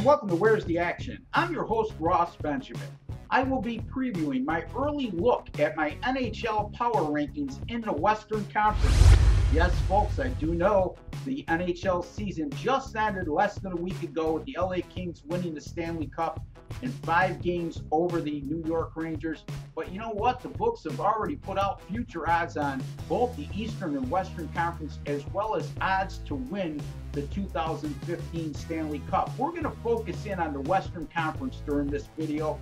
welcome to Where's the Action? I'm your host, Ross Benjamin. I will be previewing my early look at my NHL power rankings in the Western Conference. Yes, folks, I do know the NHL season just ended less than a week ago with the LA Kings winning the Stanley Cup in 5 games over the New York Rangers. But you know what? The books have already put out future odds on both the Eastern and Western Conference, as well as odds to win the 2015 Stanley Cup. We're going to focus in on the Western Conference during this video.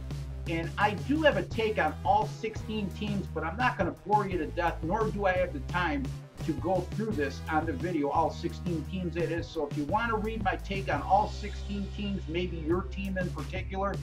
And I do have a take on all 16 teams, but I'm not going to bore you to death, nor do I have the time to go through this on the video, all 16 teams it is. So if you want to read my take on all 16 teams, maybe your team in particular,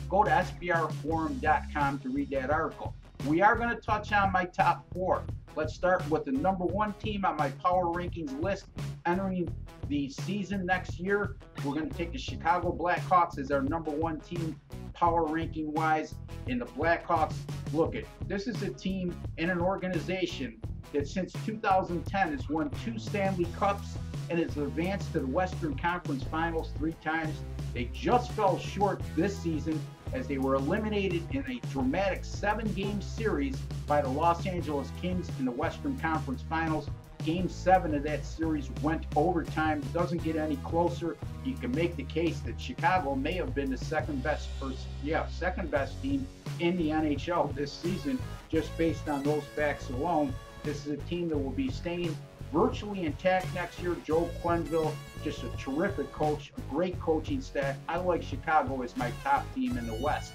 go to sbrforum.com to read that article. We are going to touch on my top 4. Let's start with the number 1 team on my power rankings list entering the season next year. We're going to take the Chicago Blackhawks as our number 1 team power ranking wise. In the Blackhawks, look, this is a team and an organization that since 2010 has won 2 Stanley Cups and has advanced to the Western Conference Finals 3 times. They just fell short this season as they were eliminated in a dramatic 7-game series by the Los Angeles Kings in the Western Conference Finals. Game 7 of that series went overtime. It doesn't get any closer. You can make the case that Chicago may have been the second best team in the NHL this season, just based on those facts alone. This is a team that will be staying virtually intact next year. Joe Quenneville, just a terrific coach, a great coaching staff. I like Chicago as my top team in the West.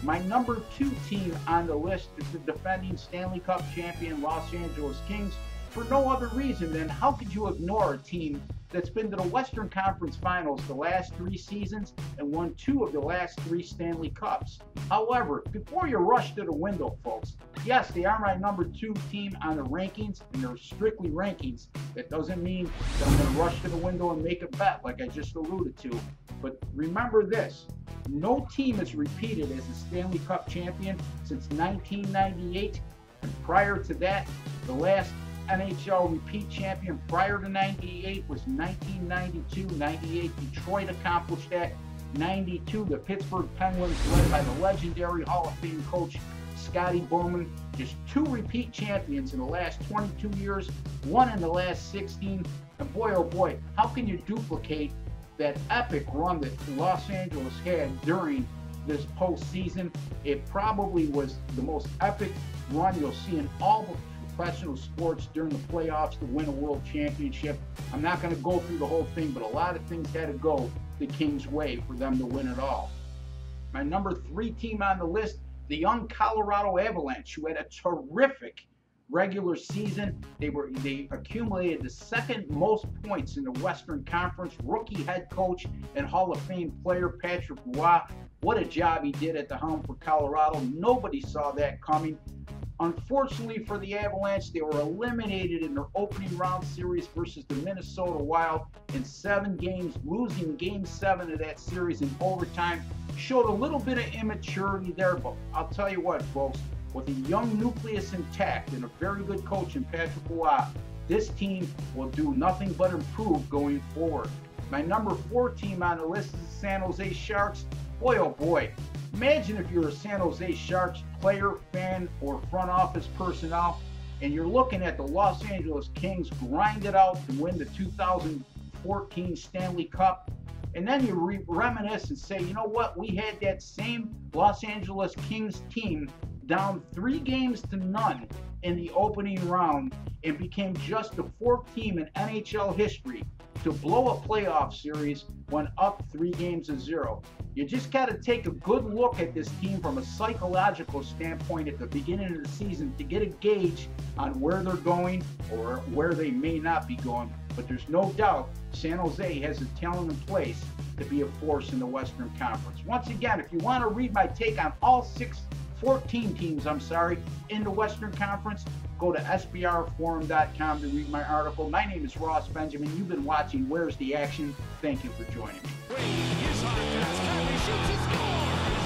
My number 2 team on the list is the defending Stanley Cup champion Los Angeles Kings, for no other reason than how could you ignore a team that's been to the Western Conference Finals the last 3 seasons and won 2 of the last 3 Stanley Cups. However, before you rush to the window, folks, yes, they are my number 2 team on the rankings, and they're strictly rankings. That doesn't mean that I'm going to rush to the window and make a bet like I just alluded to. But remember this, no team has repeated as a Stanley Cup champion since 1998, and prior to that, the last NHL repeat champion prior to 98 was 1992. 98, Detroit accomplished that. 92, the Pittsburgh Penguins, led by the legendary Hall of Fame coach Scotty Bowman. Just 2 repeat champions in the last 22 years, 1 in the last 16. And boy, oh boy, how can you duplicate that epic run that Los Angeles had during this postseason? It probably was the most epic run you'll see in all the professional sports during the playoffs to win a world championship. I'm not going to go through the whole thing, but a lot of things had to go the Kings' way for them to win it all. My number 3 team on the list, the young Colorado Avalanche, who had a terrific regular season. They accumulated the 2nd most points in the Western Conference. Rookie head coach and Hall of Fame player Patrick Roy. What a job he did at the helm for Colorado. Nobody saw that coming. Unfortunately for the Avalanche, they were eliminated in their opening round series versus the Minnesota Wild in 7 games, losing Game 7 of that series in overtime. Showed a little bit of immaturity there, but I'll tell you what, folks, with a young nucleus intact and a very good coach in Patrick Roy, this team will do nothing but improve going forward. My number 4 team on the list is the San Jose Sharks. Boy, oh boy. Imagine if you're a San Jose Sharks player, fan, or front office personnel, and you're looking at the Los Angeles Kings grind it out to win the 2014 Stanley Cup, and then you reminisce and say, you know what, we had that same Los Angeles Kings team down 3 games to none in the opening round and became just the 4th team in NHL history to blow a playoff series when up 3 games to 0. You just got to take a good look at this team from a psychological standpoint at the beginning of the season to get a gauge on where they're going or where they may not be going. But there's no doubt San Jose has the talent in place to be a force in the Western Conference. Once again, if you want to read my take on all 14 teams, in the Western Conference, go to sbrforum.com to read my article. My name is Ross Benjamin. You've been watching Where's the Action? Thank you for joining me. His hot pass, Kyrie shoots, he scores!